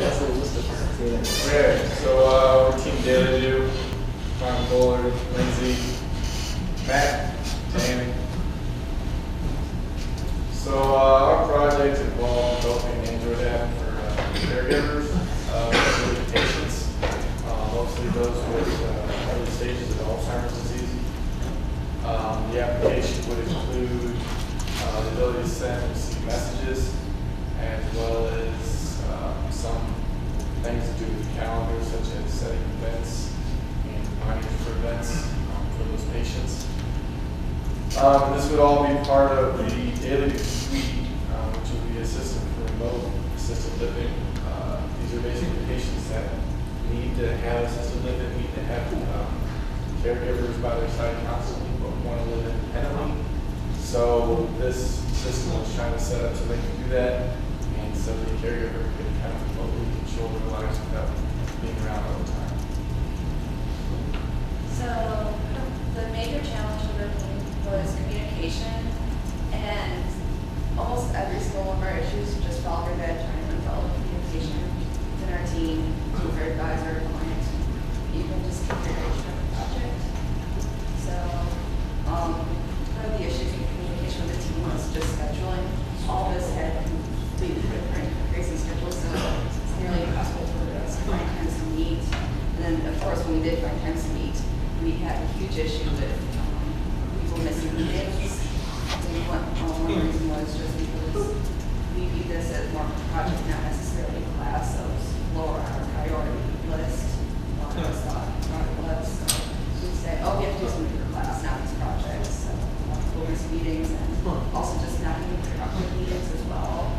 Okay, so we're Team DailyDo. Ryan Bullard, Lindsay, Matt, Tammy. So our project involved developing an Android app for caregivers with patients, mostly those with early stages of Alzheimer's disease. The application would include the ability to send and receive messages, as well as some things to do with calendars, such as setting events and reminders for events for those patients. This would all be part of the DailyDo suite, which would be a system for remote assisted living. These are basically patients that need to have assisted living, need to have caregivers by their side constantly, but want to live independently. So this system was trying to set up so they can do that, and so the caregiver could kind of remotely control their lives without being around all the time. So the major challenge for me was communication, and almost every single one of our issues just fell under that trying to develop communication within our team, with our advisor, client, even just configuration of the project. So one of the issues with communication with the team was just scheduling. All of us had completely different crazy schedules, so it's nearly impossible for us to find times to meet. And then, of course, when we did find times to meet, we had a huge issue with people missing meetings. One reason was just because we view this as more of a project, not necessarily a class, so it's lower on our priority list. On our list. So we'd say, oh, we have to do something for class, not this project. So we'll miss meetings, and also just not even productive meetings as well.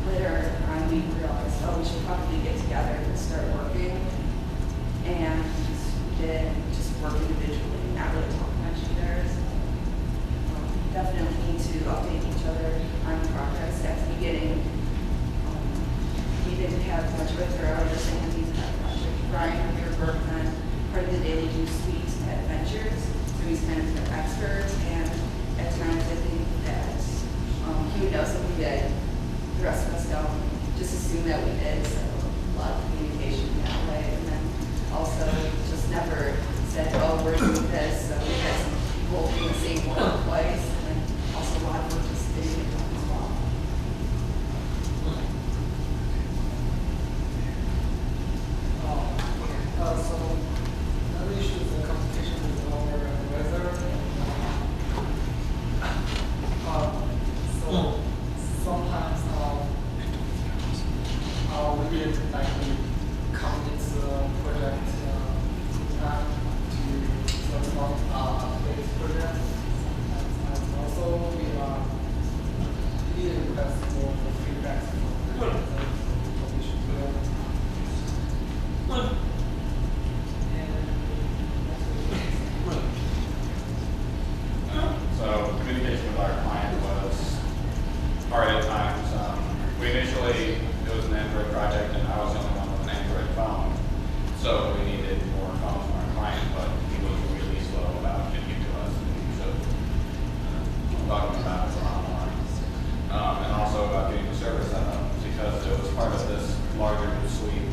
Later on, we realized, oh, we should probably get together and start working. And we did just work individually, not really talk much either. So, definitely need to update each other on progress. At the beginning, we didn't have much of a thorough understanding of that project. Brian, we were working on part of the DailyDo suite adventures, so he's kind of an expert, and at times I think that he would know something that the rest of us don't, just assume that we did. So a lot of communication that way, and then also just never said, oh, we're doing this. So we had some people in the same workplace, and then also a lot of work just didn't get done as well. So another issue is the competition with our weather. So sometimes we did commit project time to some update project. And also we need to request for feedback from the competition project. So communication with our client was hard at times. We initially, it was an Android project, and I was the only one with an Android phone. So we needed more phones from our client, but he was really slow about getting it to us, and we should talk about it a lot more. And also about getting the server set up, because it was part of this larger new suite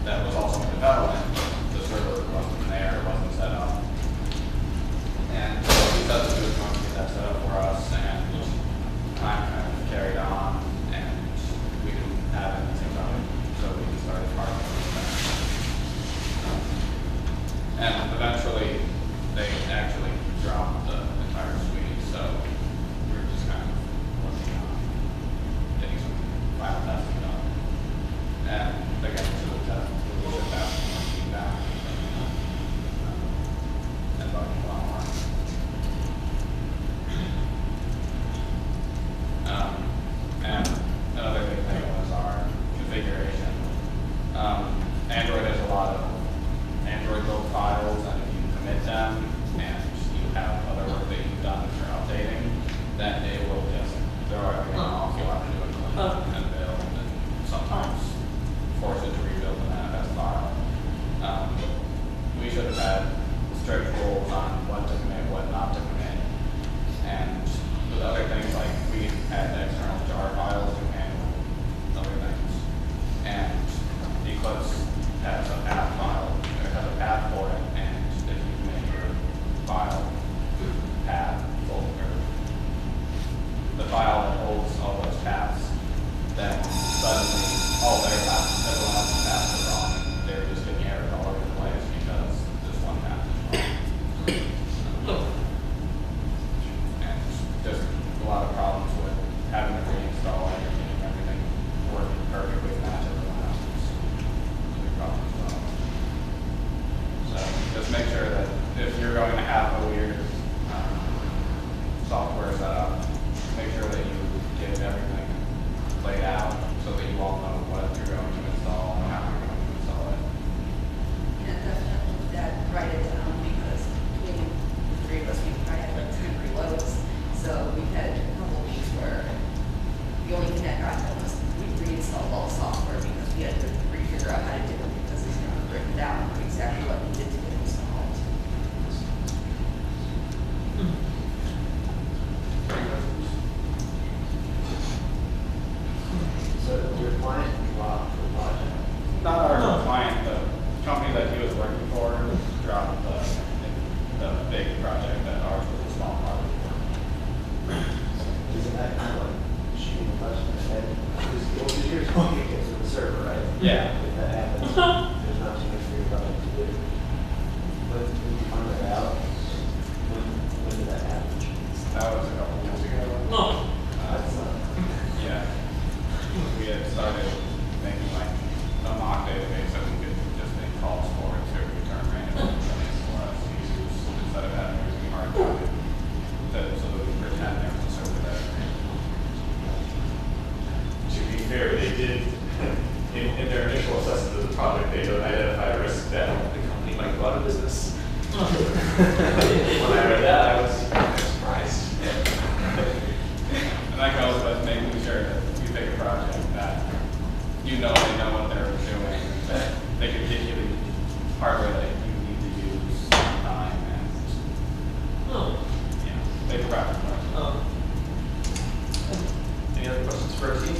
that was also in development. The server wasn't there, it wasn't set up. And so he said that he was going to get that set up for us, and time kind of carried on, and we didn't have it at the same time, so we started partnering with them. installed all the software because we had to refigure out how to do it because it's not written down exactly what needed to get installed. So your client dropped the project? Not our client, the company that he was working for dropped the big project that ours was a small project for. Isn't that kind of like shooting a question ahead? Because you're talking against the server, right? Yeah. If that happens, there's not too much for your project to do. But when you find that out, when did that happen? That was a couple years ago. That's Yeah. We had started making like a mock database that we could just make calls for it to return random information for us to use instead of having to be hard coded. So that we pretend there was a server there. To be fair, they did, in their initial assessment of the project, they identified a risk that the company might go out of business. When I read that, I was surprised. And that goes with making sure that you pick a project that you know they know what they're doing, that they can get you the hardware that you need to use on time and, pick a project. Any other questions for our team?